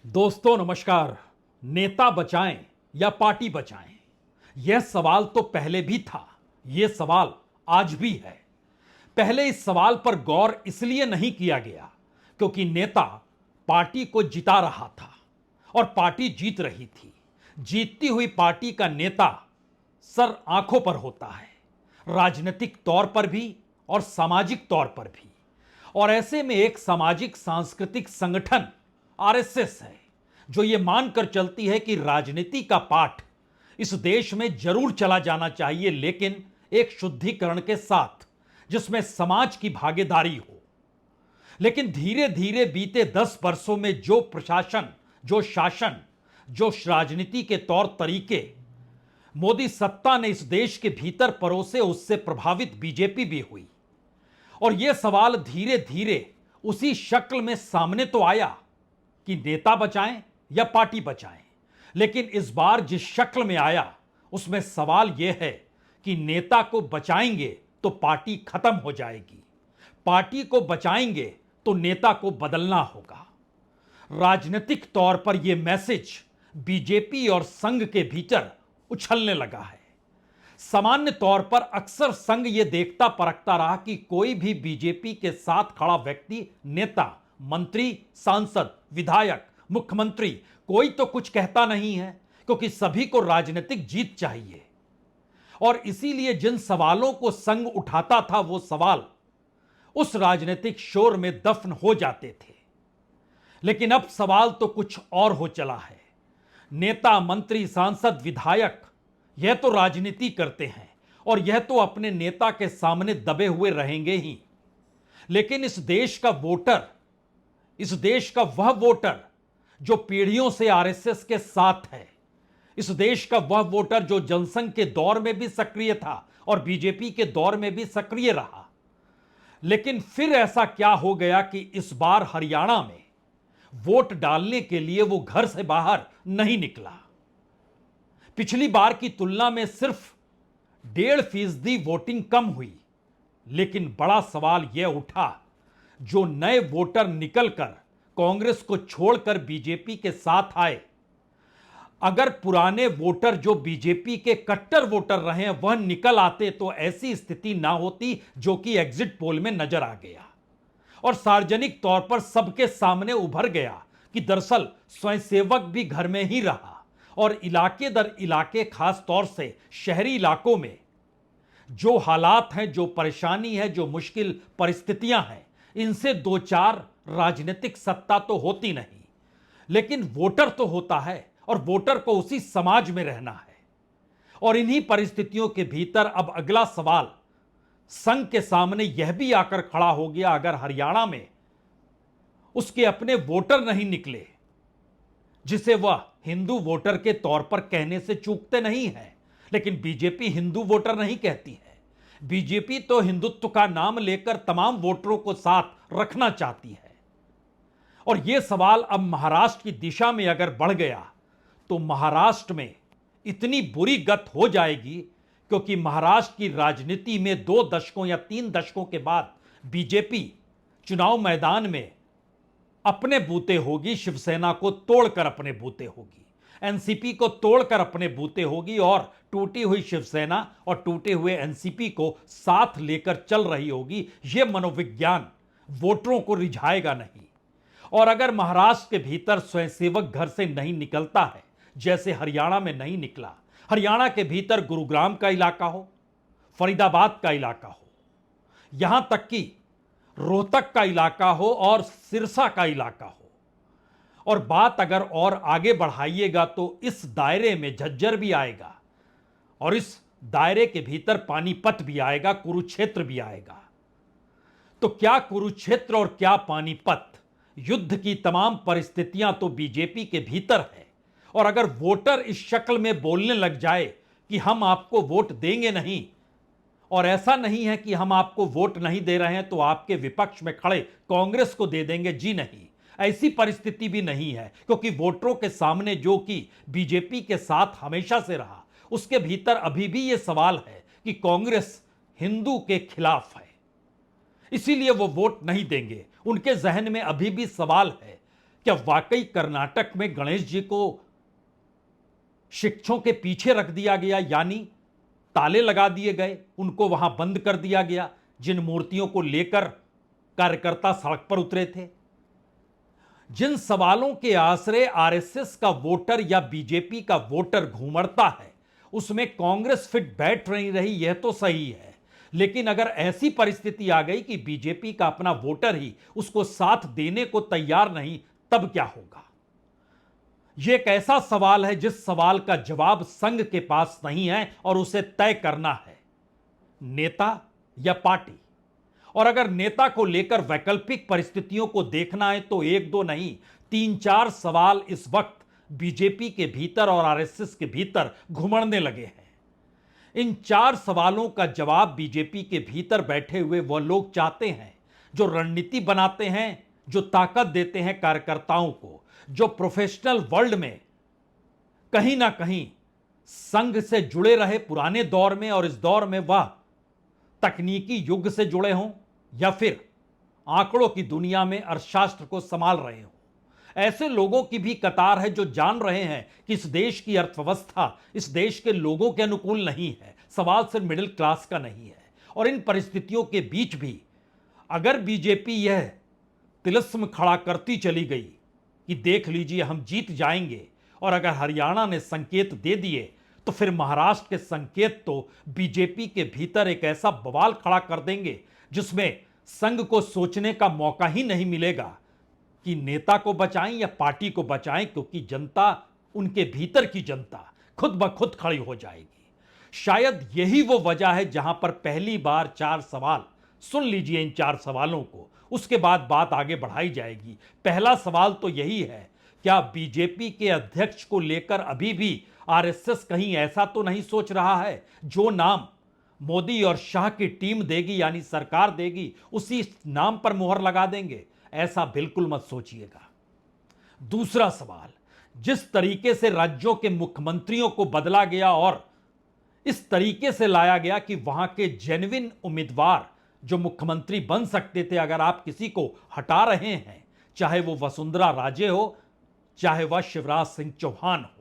दोस्तों नमस्कार। नेता बचाएं या पार्टी बचाएं, यह सवाल तो पहले भी था, यह सवाल आज भी है। पहले इस सवाल पर गौर इसलिए नहीं किया गया क्योंकि नेता पार्टी को जिता रहा था और पार्टी जीत रही थी। जीतती हुई पार्टी का नेता सर आंखों पर होता है, राजनीतिक तौर पर भी और सामाजिक तौर पर भी। और ऐसे में एक सामाजिक सांस्कृतिक संगठन आरएसएस है जो यह मानकर चलती है कि राजनीति का पाठ इस देश में जरूर चला जाना चाहिए, लेकिन एक शुद्धिकरण के साथ जिसमें समाज की भागीदारी हो। लेकिन धीरे धीरे बीते 10 वर्षों में जो प्रशासन, जो शासन, जो राजनीति के तौर तरीके मोदी सत्ता ने इस देश के भीतर परोसे, उससे प्रभावित बीजेपी भी हुई। और यह सवाल धीरे धीरे उसी शक्ल में सामने तो आया कि नेता बचाएं या पार्टी बचाएं, लेकिन इस बार जिस शक्ल में आया उसमें सवाल यह है कि नेता को बचाएंगे तो पार्टी खत्म हो जाएगी, पार्टी को बचाएंगे तो नेता को बदलना होगा। राजनीतिक तौर पर यह मैसेज बीजेपी और संघ के भीतर उछलने लगा है। सामान्य तौर पर अक्सर संघ यह देखता परखता रहा कि कोई भी बीजेपी के साथ खड़ा व्यक्ति, नेता, मंत्री, सांसद, विधायक, मुख्यमंत्री, कोई तो कुछ कहता नहीं है क्योंकि सभी को राजनीतिक जीत चाहिए। और इसीलिए जिन सवालों को संघ उठाता था वो सवाल उस राजनीतिक शोर में दफन हो जाते थे। लेकिन अब सवाल तो कुछ और हो चला है। नेता, मंत्री, सांसद, विधायक यह तो राजनीति करते हैं और यह तो अपने नेता के सामने दबे हुए रहेंगे ही, लेकिन इस देश का वोटर, इस देश का वह वोटर जो पीढ़ियों से आरएसएस के साथ है, इस देश का वह वोटर जो जनसंघ के दौर में भी सक्रिय था और बीजेपी के दौर में भी सक्रिय रहा, लेकिन फिर ऐसा क्या हो गया कि इस बार हरियाणा में वोट डालने के लिए वो घर से बाहर नहीं निकला। पिछली बार की तुलना में सिर्फ 1.5% वोटिंग कम हुई, लेकिन बड़ा सवाल यह उठा, जो नए वोटर निकलकर कांग्रेस को छोड़कर बीजेपी के साथ आए, अगर पुराने वोटर जो बीजेपी के कट्टर वोटर रहे हैं वह निकल आते तो ऐसी स्थिति ना होती जो कि एग्जिट पोल में नजर आ गया और सार्वजनिक तौर पर सबके सामने उभर गया कि दरअसल स्वयंसेवक भी घर में ही रहा और इलाके दर इलाके, खास तौर से शहरी इलाकों में जो हालात हैं, जो परेशानी है, जो मुश्किल परिस्थितियां हैं, इनसे दो चार राजनीतिक सत्ता तो होती नहीं, लेकिन वोटर तो होता है और वोटर को उसी समाज में रहना है। और इन्हीं परिस्थितियों के भीतर अब अगला सवाल संघ के सामने यह भी आकर खड़ा हो गया, अगर हरियाणा में उसके अपने वोटर नहीं निकले, जिसे वह हिंदू वोटर के तौर पर कहने से चूकते नहीं है, लेकिन बीजेपी हिंदू वोटर नहीं कहती है। बीजेपी तो हिंदुत्व का नाम लेकर तमाम वोटरों को साथ रखना चाहती है। और यह सवाल अब महाराष्ट्र की दिशा में अगर बढ़ गया तो महाराष्ट्र में इतनी बुरी गत हो जाएगी, क्योंकि महाराष्ट्र की राजनीति में 2 दशकों या 3 दशकों के बाद बीजेपी चुनाव मैदान में अपने बूते होगी, शिवसेना को तोड़कर अपने बूते होगी, एनसीपी को तोड़कर अपने बूते होगी और टूटी हुई शिवसेना और टूटे हुए एनसीपी को साथ लेकर चल रही होगी। यह मनोविज्ञान वोटरों को रिझाएगा नहीं। और अगर महाराष्ट्र के भीतर स्वयंसेवक घर से नहीं निकलता है, जैसे हरियाणा में नहीं निकला, हरियाणा के भीतर गुरुग्राम का इलाका हो, फरीदाबाद का इलाका हो, यहां तक कि रोहतक का इलाका हो और सिरसा का इलाका हो, और बात अगर और आगे बढ़ाइएगा तो इस दायरे में झज्जर भी आएगा और इस दायरे के भीतर पानीपत भी आएगा, कुरुक्षेत्र भी आएगा। तो क्या कुरुक्षेत्र और क्या पानीपत, युद्ध की तमाम परिस्थितियां तो बीजेपी के भीतर है। और अगर वोटर इस शक्ल में बोलने लग जाए कि हम आपको वोट देंगे नहीं, और ऐसा नहीं है कि हम आपको वोट नहीं दे रहे हैं तो आपके विपक्ष में खड़े कांग्रेस को दे देंगे, जी नहीं, ऐसी परिस्थिति भी नहीं है, क्योंकि वोटरों के सामने जो कि बीजेपी के साथ हमेशा से रहा, उसके भीतर अभी भी यह सवाल है कि कांग्रेस हिंदू के खिलाफ है, इसीलिए वो वोट नहीं देंगे। उनके जहन में अभी भी सवाल है क्या वाकई कर्नाटक में गणेश जी को शिक्षकों के पीछे रख दिया गया, यानी ताले लगा दिए गए, उनको वहां बंद कर दिया गया, जिन मूर्तियों को लेकर कार्यकर्ता सड़क पर उतरे थे? जिन सवालों के आश्रय आरएसएस का वोटर या बीजेपी का वोटर घूमड़ता है, उसमें कांग्रेस फिट बैठ नहीं रही, यह तो सही है। लेकिन अगर ऐसी परिस्थिति आ गई कि बीजेपी का अपना वोटर ही उसको साथ देने को तैयार नहीं, तब क्या होगा? यह एक ऐसा सवाल है जिस सवाल का जवाब संघ के पास नहीं है और उसे तय करना है नेता या पार्टी। और अगर नेता को लेकर वैकल्पिक परिस्थितियों को देखना है तो एक दो नहीं, 3-4 सवाल इस वक्त बीजेपी के भीतर और आरएसएस के भीतर घुमड़ने लगे हैं। इन 4 सवालों का जवाब बीजेपी के भीतर बैठे हुए वह लोग चाहते हैं जो रणनीति बनाते हैं, जो ताकत देते हैं कार्यकर्ताओं को, जो प्रोफेशनल वर्ल्ड में कहीं ना कहीं संघ से जुड़े रहे पुराने दौर में और इस दौर में वह तकनीकी युग से जुड़े हों या फिर आंकड़ों की दुनिया में अर्थशास्त्र को संभाल रहे हों। ऐसे लोगों की भी कतार है जो जान रहे हैं कि इस देश की अर्थव्यवस्था इस देश के लोगों के अनुकूल नहीं है, सवाल सिर्फ मिडिल क्लास का नहीं है। और इन परिस्थितियों के बीच भी अगर बीजेपी यह तिलिस्म खड़ा करती चली गई कि देख लीजिए हम जीत जाएंगे, और अगर हरियाणा ने संकेत दे दिए तो फिर महाराष्ट्र के संकेत तो बीजेपी के भीतर एक ऐसा बवाल खड़ा कर देंगे जिसमें संघ को सोचने का मौका ही नहीं मिलेगा कि नेता को बचाएं या पार्टी को बचाएं, क्योंकि जनता, उनके भीतर की जनता खुद ब खुद खड़ी हो जाएगी। शायद यही वो वजह है जहां पर पहली बार 4 सवाल, सुन लीजिए इन 4 सवालों को, उसके बाद बात आगे बढ़ाई जाएगी। पहला सवाल तो यही है, क्या बीजेपी के अध्यक्ष को लेकर अभी भी आरएसएस कहीं ऐसा तो नहीं सोच रहा है जो नाम मोदी और शाह की टीम देगी, यानी सरकार देगी, उसी नाम पर मुहर लगा देंगे? ऐसा बिल्कुल मत सोचिएगा। दूसरा सवाल, जिस तरीके से राज्यों के मुख्यमंत्रियों को बदला गया और इस तरीके से लाया गया कि वहां के जेन्युइन उम्मीदवार जो मुख्यमंत्री बन सकते थे, अगर आप किसी को हटा रहे हैं, चाहे वो वसुंधरा राजे हो, चाहे वह शिवराज सिंह चौहान हो।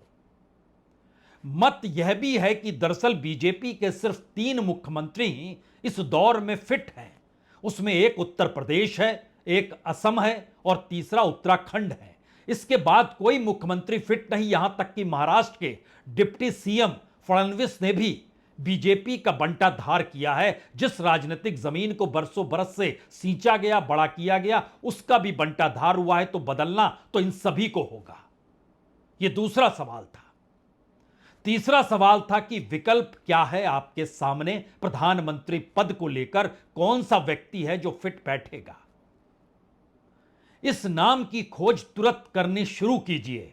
मत यह भी है कि दरअसल बीजेपी के सिर्फ 3 मुख्यमंत्री ही इस दौर में फिट हैं। उसमें एक उत्तर प्रदेश है, एक असम है और तीसरा उत्तराखंड है। इसके बाद कोई मुख्यमंत्री फिट नहीं। यहां तक कि महाराष्ट्र के डिप्टी सीएम फडणवीस ने भी बीजेपी का बंटाधार किया है। जिस राजनीतिक जमीन को बरसों बरस से सींचा गया, बड़ा किया गया, उसका भी बंटाधार हुआ है। तो बदलना तो इन सभी को होगा। यह दूसरा सवाल था। तीसरा सवाल था कि विकल्प क्या है आपके सामने, प्रधानमंत्री पद को लेकर कौन सा व्यक्ति है जो फिट बैठेगा। इस नाम की खोज तुरंत करनी शुरू कीजिए,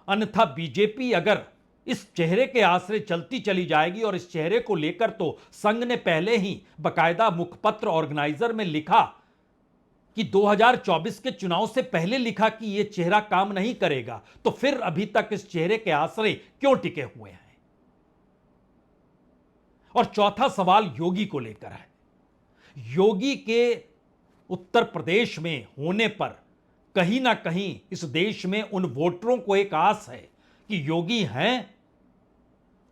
अन्यथा बीजेपी अगर इस चेहरे के आश्रय चलती चली जाएगी, और इस चेहरे को लेकर तो संघ ने पहले ही बकायदा मुखपत्र ऑर्गेनाइजर में लिखा कि 2024 के चुनाव से पहले लिखा कि यह चेहरा काम नहीं करेगा, तो फिर अभी तक इस चेहरे के आश्रय क्यों टिके हुए हैं। और चौथा सवाल योगी को लेकर है। योगी के उत्तर प्रदेश में होने पर कहीं ना कहीं इस देश में उन वोटरों को एक आस है कि योगी हैं,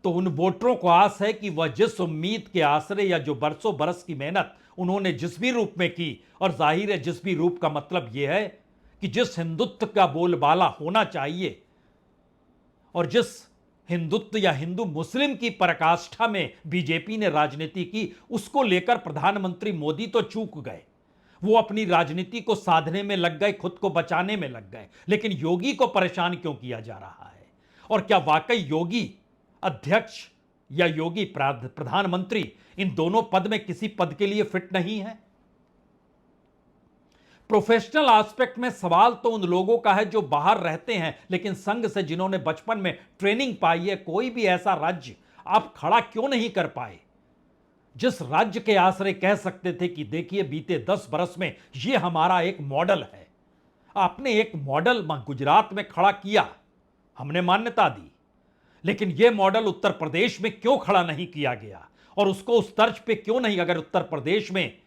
तो उन वोटरों को आस है कि वह जिस उम्मीद के आश्रय या जो बरसों बरस की मेहनत उन्होंने जिस भी रूप में की, और जाहिर है जिस भी रूप का मतलब यह है कि जिस हिंदुत्व का बोलबाला होना चाहिए और जिस हिंदुत्व या हिंदू मुस्लिम की पराकाष्ठा में बीजेपी ने राजनीति की, उसको लेकर प्रधानमंत्री मोदी तो चूक गए। वो अपनी राजनीति को साधने में लग गए, खुद को बचाने में लग गए। लेकिन योगी को परेशान क्यों किया जा रहा है? और क्या वाकई योगी अध्यक्ष या योगी प्रधानमंत्री इन दोनों पद में किसी पद के लिए फिट नहीं है? प्रोफेशनल एस्पेक्ट में सवाल तो उन लोगों का है जो बाहर रहते हैं, लेकिन संघ से जिन्होंने बचपन में ट्रेनिंग पाई है। कोई भी ऐसा राज्य आप खड़ा क्यों नहीं कर पाए जिस राज्य के आश्रय कह सकते थे कि देखिए बीते 10 बरस में यह हमारा एक मॉडल है। आपने एक मॉडल गुजरात में खड़ा किया, हमने मान्यता दी, लेकिन यह मॉडल उत्तर प्रदेश में क्यों खड़ा नहीं किया गया, और उसको उस तर्ज पे क्यों नहीं? अगर उत्तर प्रदेश में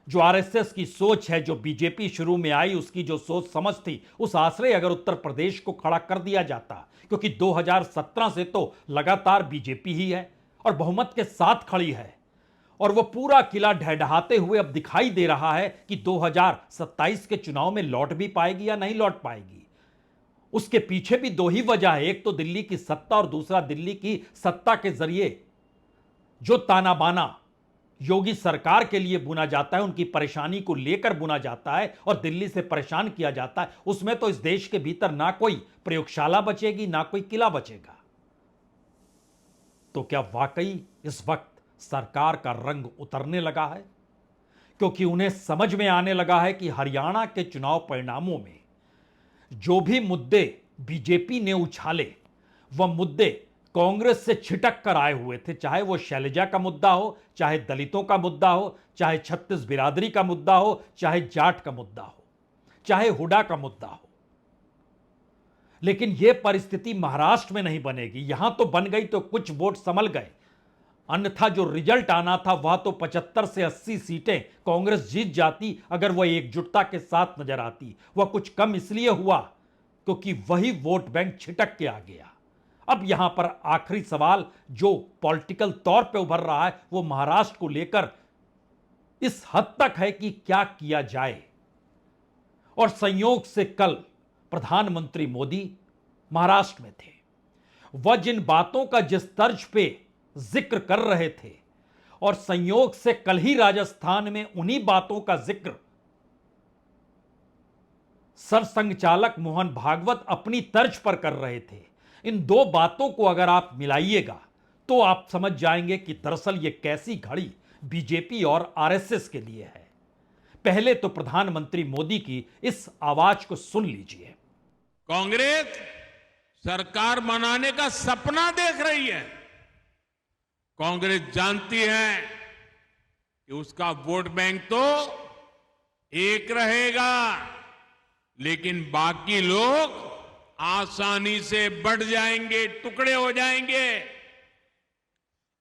जो आरएसएस की सोच है, जो बीजेपी शुरू में आई उसकी जो सोच समझ थी, उस आश्रय अगर उत्तर प्रदेश को खड़ा कर दिया जाता, क्योंकि 2017 से तो लगातार बीजेपी ही है और बहुमत के साथ खड़ी है, और वो पूरा किला ढहढहाते हुए अब दिखाई दे रहा है कि 2027 के चुनाव में लौट भी पाएगी या नहीं लौट पाएगी। उसके पीछे भी दो ही वजह है, एक तो दिल्ली की सत्ता और दूसरा दिल्ली की सत्ता के जरिए जो ताना बाना योगी सरकार के लिए बुना जाता है, उनकी परेशानी को लेकर बुना जाता है और दिल्ली से परेशान किया जाता है, उसमें तो इस देश के भीतर ना कोई प्रयोगशाला बचेगी ना कोई किला बचेगा। तो क्या वाकई इस वक्त सरकार का रंग उतरने लगा है? क्योंकि उन्हें समझ में आने लगा है कि हरियाणा के चुनाव परिणामों में जो भी मुद्दे बीजेपी ने उछाले, वह मुद्दे कांग्रेस से छिटक कर आए हुए थे, चाहे वो शैलजा का मुद्दा हो, चाहे दलितों का मुद्दा हो, चाहे छत्तीस बिरादरी का मुद्दा हो, चाहे जाट का मुद्दा हो, चाहे हुडा का मुद्दा हो। लेकिन यह परिस्थिति महाराष्ट्र में नहीं बनेगी। यहां तो बन गई तो कुछ वोट संभल गए, अन्यथा जो रिजल्ट आना था वह तो 75 से 80 सीटें कांग्रेस जीत जाती अगर वह एकजुटता के साथ नजर आती। वह कुछ कम इसलिए हुआ क्योंकि वही वोट बैंक छिटक के आ गया। अब यहां पर आखिरी सवाल जो पॉलिटिकल तौर पे उभर रहा है वो महाराष्ट्र को लेकर इस हद तक है कि क्या किया जाए। और संयोग से कल प्रधानमंत्री मोदी महाराष्ट्र में थे। वह जिन बातों का जिस तर्ज पे जिक्र कर रहे थे, और संयोग से कल ही राजस्थान में उन्हीं बातों का जिक्र सरसंघचालक मोहन भागवत अपनी तर्ज पर कर रहे थे। इन दो बातों को अगर आप मिलाइएगा तो आप समझ जाएंगे कि दरअसल यह कैसी घड़ी बीजेपी और आरएसएस के लिए है। पहले तो प्रधानमंत्री मोदी की इस आवाज को सुन लीजिए। कांग्रेस सरकार बनाने का सपना देख रही है। कांग्रेस जानती है कि उसका वोट बैंक तो एक रहेगा, लेकिन बाकी लोग आसानी से बढ़ जाएंगे, टुकड़े हो जाएंगे।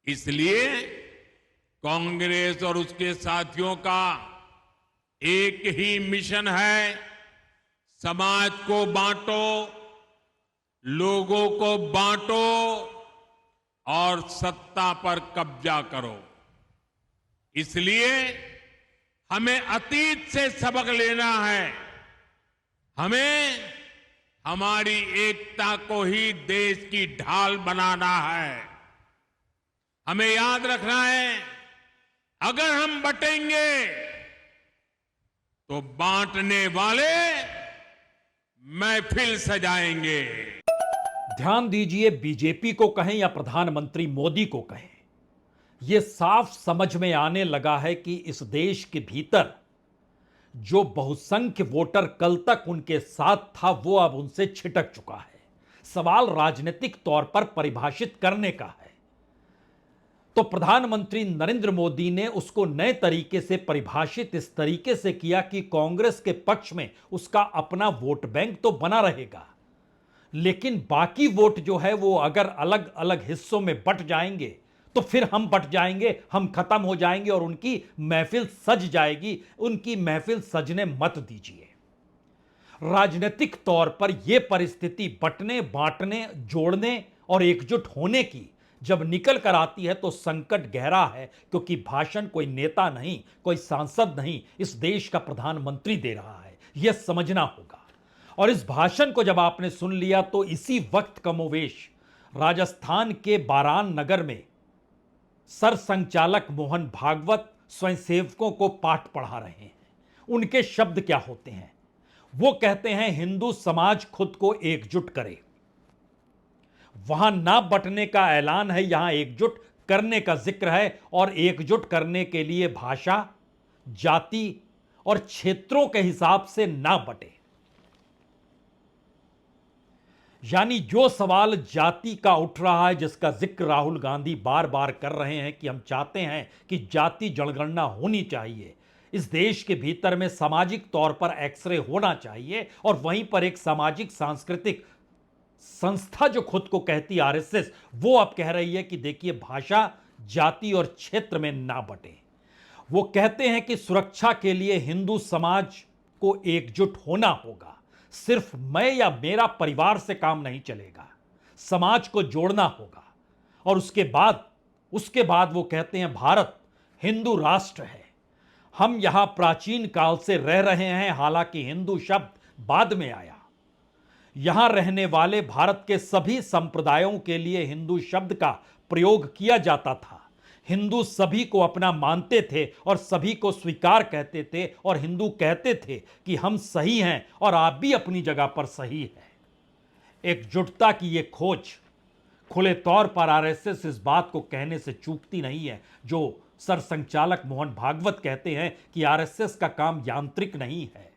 इसलिए कांग्रेस और उसके साथियों का एक ही मिशन है, समाज को बांटो, लोगों को बांटो और सत्ता पर कब्जा करो। इसलिए हमें अतीत से सबक लेना है। हमें हमारी एकता को ही देश की ढाल बनाना है। हमें याद रखना है, अगर हम बटेंगे तो बांटने वाले महफिल सजाएंगे। ध्यान दीजिए, बीजेपी को कहें या प्रधानमंत्री मोदी को कहें, यह साफ समझ में आने लगा है कि इस देश के भीतर जो बहुसंख्य वोटर कल तक उनके साथ था वो अब उनसे छिटक चुका है। सवाल राजनीतिक तौर पर परिभाषित करने का है। तो प्रधानमंत्री नरेंद्र मोदी ने उसको नए तरीके से परिभाषित इस तरीके से किया कि कांग्रेस के पक्ष में उसका अपना वोट बैंक तो बना रहेगा, लेकिन बाकी वोट जो है वो अगर अलग अलग हिस्सों में बट जाएंगे तो फिर हम बट जाएंगे, हम खत्म हो जाएंगे और उनकी महफिल सज जाएगी। उनकी महफिल सजने मत दीजिए। राजनीतिक तौर पर यह परिस्थिति बटने, बांटने, जोड़ने और एकजुट होने की जब निकल कर आती है तो संकट गहरा है, क्योंकि भाषण कोई नेता नहीं, कोई सांसद नहीं, इस देश का प्रधानमंत्री दे रहा है। यह समझना होगा। और इस भाषण को जब आपने सुन लिया तो इसी वक्त कमोवेश राजस्थान के बारान नगर में सरसंघचालक मोहन भागवत स्वयंसेवकों को पाठ पढ़ा रहे हैं। उनके शब्द क्या होते हैं? वो कहते हैं, हिंदू समाज खुद को एकजुट करे। वहां ना बटने का ऐलान है, यहां एकजुट करने का जिक्र है, और एकजुट करने के लिए भाषा, जाति और क्षेत्रों के हिसाब से ना बटे। यानी जो सवाल जाति का उठ रहा है, जिसका जिक्र राहुल गांधी बार बार कर रहे हैं कि हम चाहते हैं कि जाति जनगणना होनी चाहिए, इस देश के भीतर में सामाजिक तौर पर एक्सरे होना चाहिए, और वहीं पर एक सामाजिक सांस्कृतिक संस्था जो खुद को कहती आरएसएस, वो अब कह रही है कि देखिए भाषा, जाति और क्षेत्र में ना बटे। वो कहते हैं कि सुरक्षा के लिए हिंदू समाज को एकजुट होना होगा। सिर्फ मैं या मेरा परिवार से काम नहीं चलेगा, समाज को जोड़ना होगा। और उसके बाद वो कहते हैं भारत हिंदू राष्ट्र है। हम यहां प्राचीन काल से रह रहे हैं, हालांकि हिंदू शब्द बाद में आया। यहां रहने वाले भारत के सभी संप्रदायों के लिए हिंदू शब्द का प्रयोग किया जाता था। हिंदू सभी को अपना मानते थे और सभी को स्वीकार कहते थे, और हिंदू कहते थे कि हम सही हैं और आप भी अपनी जगह पर सही हैं। एकजुटता की यह खोज खुले तौर पर आरएसएस इस बात को कहने से चूकती नहीं है जो सरसंघचालक मोहन भागवत कहते हैं कि आरएसएस का काम यांत्रिक नहीं है,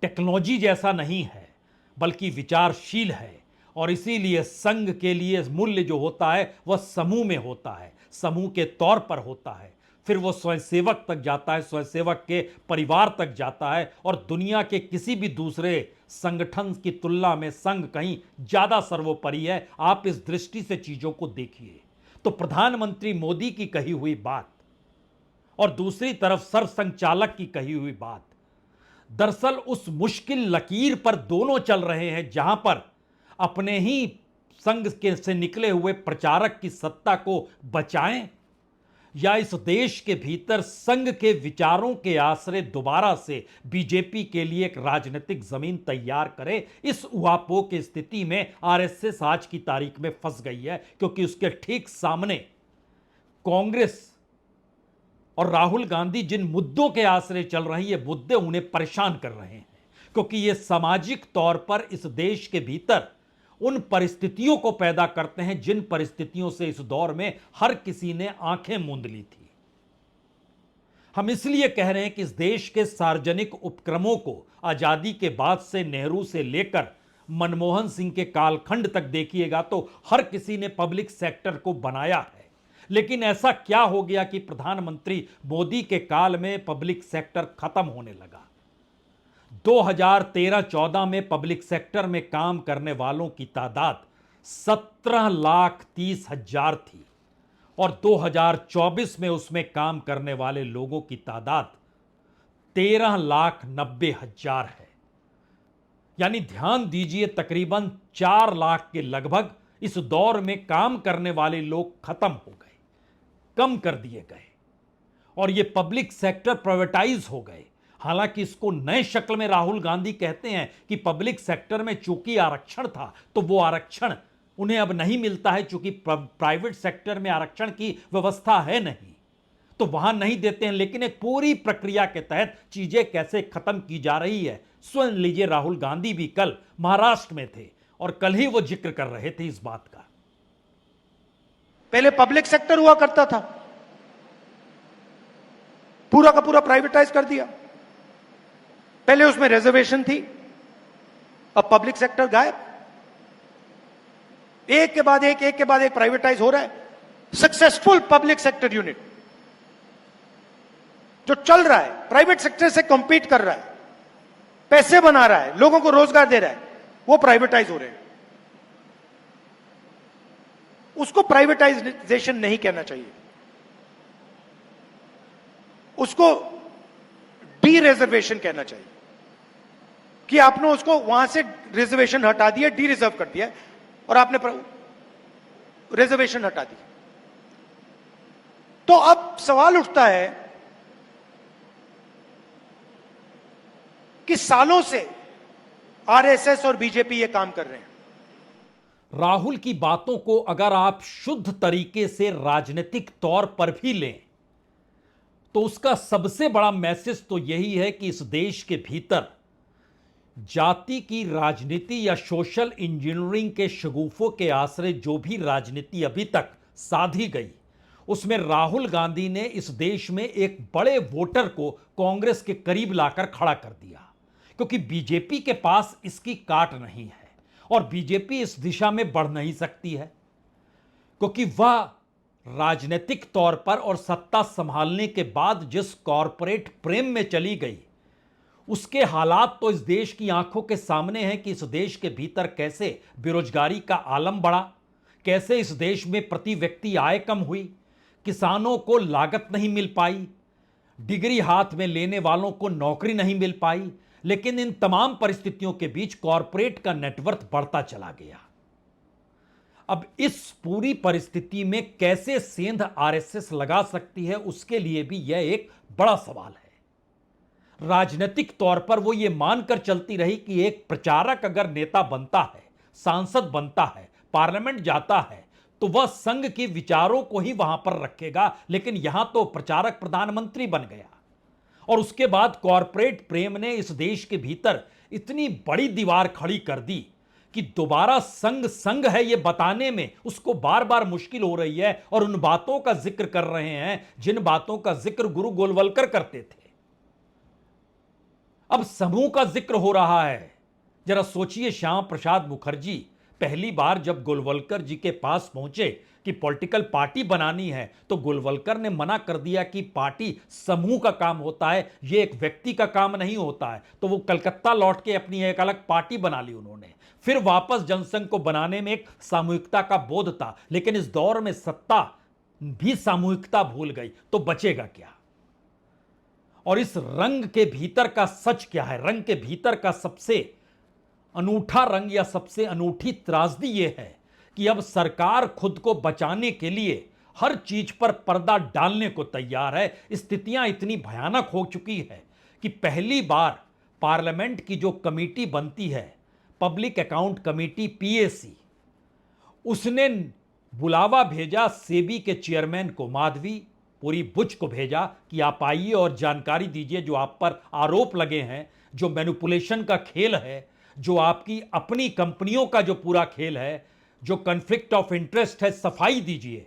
टेक्नोलॉजी जैसा नहीं है, बल्कि विचारशील है। और इसीलिए संघ के लिए मूल्य जो होता है वह समूह में होता है, समूह के तौर पर होता है। फिर वो स्वयंसेवक तक जाता है, स्वयंसेवक के परिवार तक जाता है, और दुनिया के किसी भी दूसरे संगठन की तुलना में संघ कहीं ज्यादा सर्वोपरि है। आप इस दृष्टि से चीजों को देखिए। तो प्रधानमंत्री मोदी की कही हुई बात और दूसरी तरफ सरसंघचालक की कही हुई बात दरअसल उस मुश्किल लकीर पर दोनों चल रहे हैं, जहां पर अपने ही संघ के से निकले हुए प्रचारक की सत्ता को बचाएं या इस देश के भीतर संघ के विचारों के आश्रय दोबारा से बीजेपी के लिए एक राजनीतिक जमीन तैयार करे। इस उहापोह की स्थिति में आरएसएस आज की तारीख में फंस गई है, क्योंकि उसके ठीक सामने कांग्रेस और राहुल गांधी जिन मुद्दों के आश्रय चल रहे हैं, ये मुद्दे उन्हें परेशान कर रहे हैं, क्योंकि ये सामाजिक तौर पर इस देश के भीतर उन परिस्थितियों को पैदा करते हैं जिन परिस्थितियों से इस दौर में हर किसी ने आंखें मूंद ली थी। हम इसलिए कह रहे हैं कि इस देश के सार्वजनिक उपक्रमों को आजादी के बाद से नेहरू से लेकर मनमोहन सिंह के कालखंड तक देखिएगा तो हर किसी ने पब्लिक सेक्टर को बनाया है। लेकिन ऐसा क्या हो गया कि प्रधानमंत्री मोदी के काल में पब्लिक सेक्टर खत्म होने लगा। 2013-14 में पब्लिक सेक्टर में काम करने वालों की तादाद 17,30,000 थी और 2024 में उसमें काम करने वाले लोगों की तादाद 13,90,000 है। यानी ध्यान दीजिए, तकरीबन 4 लाख के लगभग इस दौर में काम करने वाले लोग खत्म हो गए, कम कर दिए गए, और ये पब्लिक सेक्टर प्राइवेटाइज हो गए। हालांकि इसको नए शक्ल में राहुल गांधी कहते हैं कि पब्लिक सेक्टर में चूंकि आरक्षण था तो वो आरक्षण उन्हें अब नहीं मिलता है, चूंकि प्राइवेट सेक्टर में आरक्षण की व्यवस्था है नहीं, तो वहां नहीं देते हैं। लेकिन एक पूरी प्रक्रिया के तहत चीजें कैसे खत्म की जा रही है, सुन लीजिए। राहुल गांधी भी कल महाराष्ट्र में थे और कल ही वो जिक्र कर रहे थे इस बात का। पहले पब्लिक सेक्टर हुआ करता था, पूरा का पूरा प्राइवेटाइज कर दिया। पहले उसमें रिजर्वेशन थी, अब पब्लिक सेक्टर गायब। एक के बाद एक प्राइवेटाइज हो रहा है। सक्सेसफुल पब्लिक सेक्टर यूनिट जो चल रहा है, प्राइवेट सेक्टर से कंपीट कर रहा है, पैसे बना रहा है, लोगों को रोजगार दे रहा है, वो प्राइवेटाइज हो रहे हैं। उसको प्राइवेटाइजेशन नहीं कहना चाहिए, उसको डी रिजर्वेशन कहना चाहिए कि आपने उसको वहां से रिजर्वेशन हटा दिया, डी रिजर्व कर दिया और आपने रिजर्वेशन हटा दी। तो अब सवाल उठता है कि सालों से आरएसएस और बीजेपी ये काम कर रहे हैं। राहुल की बातों को अगर आप शुद्ध तरीके से राजनीतिक तौर पर भी लें तो उसका सबसे बड़ा मैसेज तो यही है कि इस देश के भीतर जाति की राजनीति या सोशल इंजीनियरिंग के शगुफों के आश्रय जो भी राजनीति अभी तक साधी गई, उसमें राहुल गांधी ने इस देश में एक बड़े वोटर को कांग्रेस के करीब लाकर खड़ा कर दिया, क्योंकि बीजेपी के पास इसकी काट नहीं है और बीजेपी इस दिशा में बढ़ नहीं सकती है, क्योंकि वह राजनीतिक तौर पर और सत्ता संभालने के बाद जिस कॉरपोरेट प्रेम में चली गई, उसके हालात तो इस देश की आंखों के सामने हैं कि इस देश के भीतर कैसे बेरोजगारी का आलम बढ़ा, कैसे इस देश में प्रति व्यक्ति आय कम हुई, किसानों को लागत नहीं मिल पाई, डिग्री हाथ में लेने वालों को नौकरी नहीं मिल पाई, लेकिन इन तमाम परिस्थितियों के बीच कॉरपोरेट का नेटवर्थ बढ़ता चला गया। अब इस पूरी परिस्थिति में कैसे सेंध आरएसएस लगा सकती है, उसके लिए भी यह एक बड़ा सवाल है। राजनीतिक तौर पर वो ये मानकर चलती रही कि एक प्रचारक अगर नेता बनता है, सांसद बनता है, पार्लियामेंट जाता है, तो वह संघ के विचारों को ही वहां पर रखेगा। लेकिन यहां तो प्रचारक प्रधानमंत्री बन गया और उसके बाद कॉरपोरेट प्रेम ने इस देश के भीतर इतनी बड़ी दीवार खड़ी कर दी कि दोबारा संघ संघ है यह बताने में उसको बार बार मुश्किल हो रही है, और उन बातों का जिक्र कर रहे हैं जिन बातों का जिक्र गुरु गोलवलकर करते थे। अब समूह का जिक्र हो रहा है। जरा सोचिए, श्यामा प्रसाद मुखर्जी पहली बार जब गोलवलकर जी के पास पहुंचे कि पॉलिटिकल पार्टी बनानी है, तो गोलवलकर ने मना कर दिया कि पार्टी समूह का काम होता है, यह एक व्यक्ति का काम नहीं होता है। तो वो कलकत्ता लौट के अपनी एक अलग पार्टी बना ली उन्होंने। फिर वापस जनसंघ को बनाने में एक सामूहिकता का बोध था, लेकिन इस दौर में सत्ता भी सामूहिकता भूल गई, तो बचेगा क्या? और इस रंग के भीतर का सच क्या है? रंग के भीतर का सबसे अनूठा रंग या सबसे अनूठी त्रासदी यह है कि अब सरकार खुद को बचाने के लिए हर चीज पर पर्दा डालने को तैयार है। स्थितियां इतनी भयानक हो चुकी है कि पहली बार पार्लियामेंट की जो कमेटी बनती है, पब्लिक अकाउंट कमेटी पीएसी, उसने बुलावा भेजा सेबी के चेयरमैन को, माधवी पुरी बुच को भेजा कि आप आइए और जानकारी दीजिए जो आप पर आरोप लगे हैं, जो मैनिपुलेशन का खेल है, जो आपकी अपनी कंपनियों का जो पूरा खेल है, जो कॉन्फ्लिक्ट ऑफ इंटरेस्ट है, सफाई दीजिए।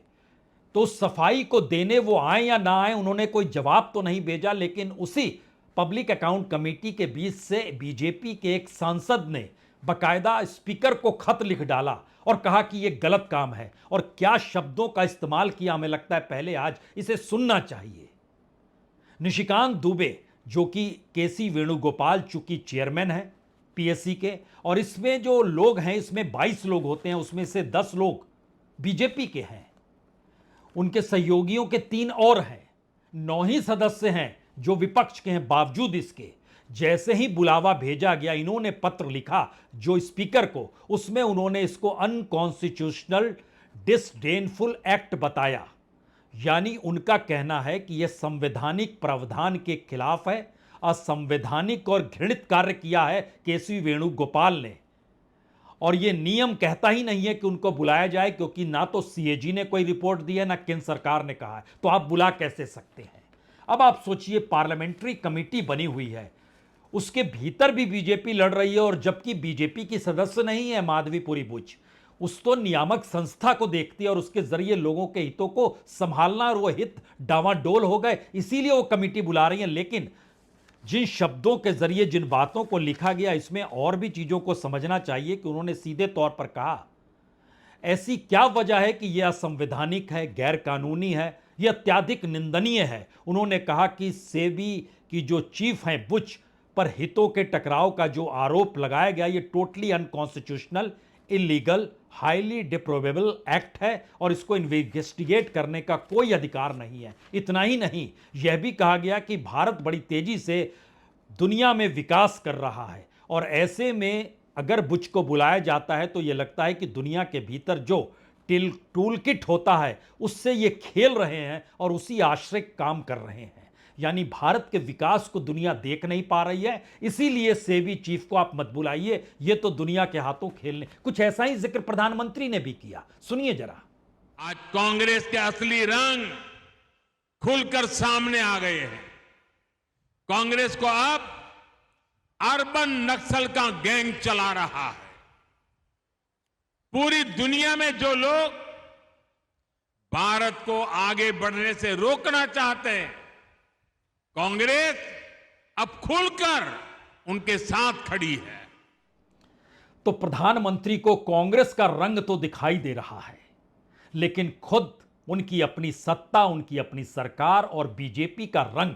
तो सफाई को देने वो आए या ना आए, उन्होंने कोई जवाब तो नहीं भेजा। लेकिन उसी पब्लिक अकाउंट कमेटी के बीच से बीजेपी के एक सांसद ने बकायदा स्पीकर को खत लिख डाला और कहा कि यह गलत काम है। और क्या शब्दों का इस्तेमाल किया, हमें लगता है पहले आज इसे सुनना चाहिए। निशिकांत दुबे, जो कि केसी वेणुगोपाल चूंकि चेयरमैन है पीएससी के, और इसमें जो लोग हैं, इसमें 22 लोग होते हैं, उसमें से 10 लोग बीजेपी के हैं, उनके सहयोगियों के 3 और हैं, 9 ही सदस्य हैं जो विपक्ष के हैं। बावजूद इसके जैसे ही बुलावा भेजा गया, इन्होंने पत्र लिखा जो स्पीकर को, उसमें उन्होंने इसको अनकॉन्स्टिट्यूशनल डिसडेनफुल एक्ट बताया। यानी उनका कहना है कि यह संवैधानिक प्रावधान के खिलाफ है, असंवैधानिक और घृणित कार्य किया है केसी वेणुगोपाल ने। और यह नियम कहता ही नहीं है कि उनको बुलाया जाए, क्योंकि ना तो सीएजी ने कोई रिपोर्ट दी है, ना केंद्र सरकार ने कहा है, तो आप बुला कैसे सकते हैं? अब आप सोचिए, पार्लियामेंट्री कमेटी बनी हुई है, उसके भीतर भी बीजेपी लड़ रही है, और जबकि बीजेपी की सदस्य नहीं है माधवी पुरी बुच, उस तो नियामक संस्था को देखती है और उसके जरिए लोगों के हितों को संभालना, और वो हित डावाडोल हो गए, इसीलिए वो कमेटी बुला रही है। लेकिन जिन शब्दों के जरिए जिन बातों को लिखा गया, इसमें और भी चीजों को समझना चाहिए कि उन्होंने सीधे तौर पर कहा, ऐसी क्या वजह है कि यह असंवैधानिक है, गैर कानूनी है, यह अत्यधिक निंदनीय है। उन्होंने कहा कि सेबी की जो चीफ हैं बुच पर हितों के टकराव का जो आरोप लगाया गया, यह totally unconstitutional, illegal, highly deplorable act है और इसको इन्वेस्टिगेट करने का कोई अधिकार नहीं है। इतना ही नहीं, यह भी कहा गया कि भारत बड़ी तेजी से दुनिया में विकास कर रहा है, और ऐसे में अगर बुच को बुलाया जाता है तो यह लगता है कि दुनिया के भीतर जो टूल किट होता है उससे ये खेल रहे हैं और उसी आश्रय काम कर रहे हैं। यानी भारत के विकास को दुनिया देख नहीं पा रही है, इसीलिए सेबी चीफ को आप मत बुलाइए, ये तो दुनिया के हाथों खेलने। कुछ ऐसा ही जिक्र प्रधानमंत्री ने भी किया, सुनिए जरा। आज कांग्रेस के असली रंग खुलकर सामने आ गए हैं। कांग्रेस को अब अर्बन नक्सल का गैंग चला रहा है। पूरी दुनिया में जो लोग भारत को आगे बढ़ने से रोकना चाहते हैं, कांग्रेस अब खुलकर उनके साथ खड़ी है। तो प्रधानमंत्री को कांग्रेस का रंग तो दिखाई दे रहा है, लेकिन खुद उनकी अपनी सत्ता, उनकी अपनी सरकार और बीजेपी का रंग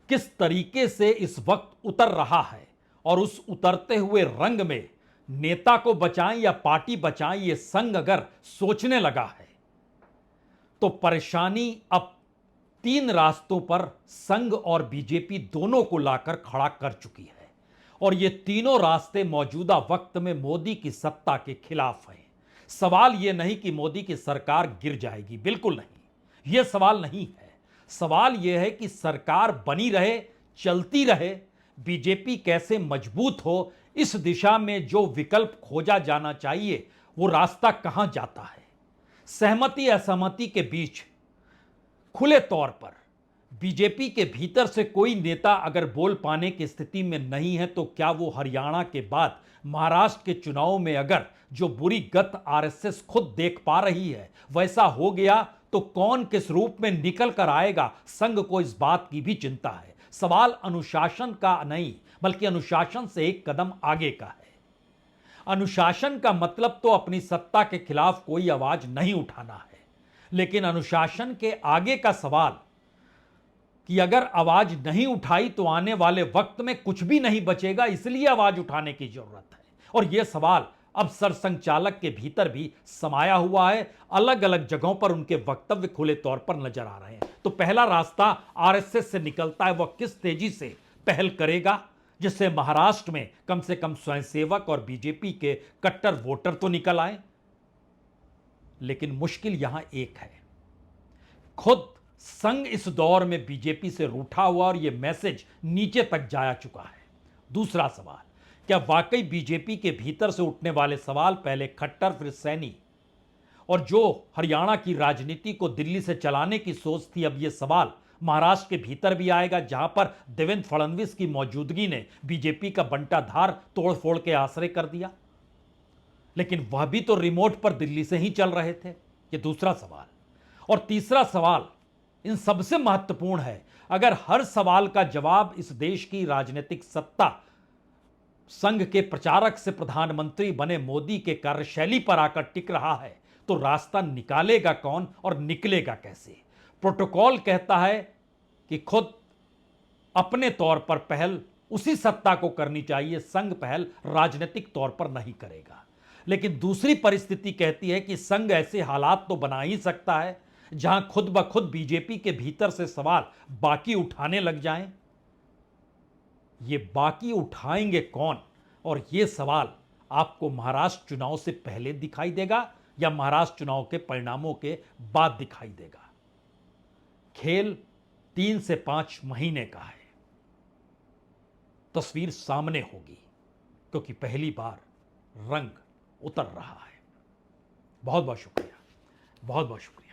किस तरीके से इस वक्त उतर रहा है, और उस उतरते हुए रंग में नेता को बचाएं या पार्टी बचाएं, यह संघ अगर सोचने लगा है तो परेशानी अब 3 रास्तों पर संघ और बीजेपी दोनों को लाकर खड़ा कर चुकी है और ये तीनों रास्ते मौजूदा वक्त में मोदी की सत्ता के खिलाफ हैं। सवाल यह नहीं कि मोदी की सरकार गिर जाएगी, बिल्कुल नहीं, यह सवाल नहीं है। सवाल यह है कि सरकार बनी रहे, चलती रहे, बीजेपी कैसे मजबूत हो, इस दिशा में जो विकल्प खोजा जाना चाहिए वो रास्ता कहां जाता है। सहमति असहमति के बीच खुले तौर पर बीजेपी के भीतर से कोई नेता अगर बोल पाने की स्थिति में नहीं है तो क्या वो हरियाणा के बाद महाराष्ट्र के चुनाव में अगर जो बुरी गत आरएसएस खुद देख पा रही है वैसा हो गया तो कौन किस रूप में निकल कर आएगा, संघ को इस बात की भी चिंता है। सवाल अनुशासन का नहीं बल्कि अनुशासन से एक कदम आगे का है। अनुशासन का मतलब तो अपनी सत्ता के खिलाफ कोई आवाज नहीं उठाना है, लेकिन अनुशासन के आगे का सवाल कि अगर आवाज नहीं उठाई तो आने वाले वक्त में कुछ भी नहीं बचेगा, इसलिए आवाज उठाने की जरूरत है। और यह सवाल अब सरसंघचालक के भीतर भी समाया हुआ है। अलग अलग जगहों पर उनके वक्तव्य खुले तौर पर नजर आ रहे हैं। तो पहला रास्ता आरएसएस से निकलता है, वह किस तेजी से पहल करेगा जिससे महाराष्ट्र में कम से कम स्वयंसेवक और बीजेपी के कट्टर वोटर तो निकल आए। लेकिन मुश्किल यहां एक है, खुद संघ इस दौर में बीजेपी से रूठा हुआ और यह मैसेज नीचे तक जाया चुका है। दूसरा सवाल, क्या वाकई बीजेपी के भीतर से उठने वाले सवाल, पहले खट्टर फिर सैनी, और जो हरियाणा की राजनीति को दिल्ली से चलाने की सोच थी, अब यह सवाल महाराष्ट्र के भीतर भी आएगा जहां पर देवेंद्र फडणवीस की मौजूदगी ने बीजेपी का बंटाधार तोड़फोड़ के आश्रय कर दिया। लेकिन वह भी तो रिमोट पर दिल्ली से ही चल रहे थे। यह दूसरा सवाल। और तीसरा सवाल इन सबसे महत्वपूर्ण है, अगर हर सवाल का जवाब इस देश की राजनीतिक सत्ता संघ के प्रचारक से प्रधानमंत्री बने मोदी के कार्यशैली पर आकर टिक रहा है तो रास्ता निकालेगा कौन और निकलेगा कैसे। प्रोटोकॉल कहता है कि खुद अपने तौर पर पहल उसी सत्ता को करनी चाहिए, संघ पहल राजनीतिक तौर पर नहीं करेगा। लेकिन दूसरी परिस्थिति कहती है कि संघ ऐसे हालात तो बना ही सकता है जहां खुद ब खुद बीजेपी के भीतर से सवाल बाकी उठाने लग जाएं। ये बाकी उठाएंगे कौन, और ये सवाल आपको महाराष्ट्र चुनाव से पहले दिखाई देगा या महाराष्ट्र चुनाव के परिणामों के बाद दिखाई देगा। खेल 3 से 5 महीने का है। तस्वीर सामने होगी क्योंकि पहली बार रंग उतर रहा है। बहुत बहुत शुक्रिया, बहुत बहुत शुक्रिया।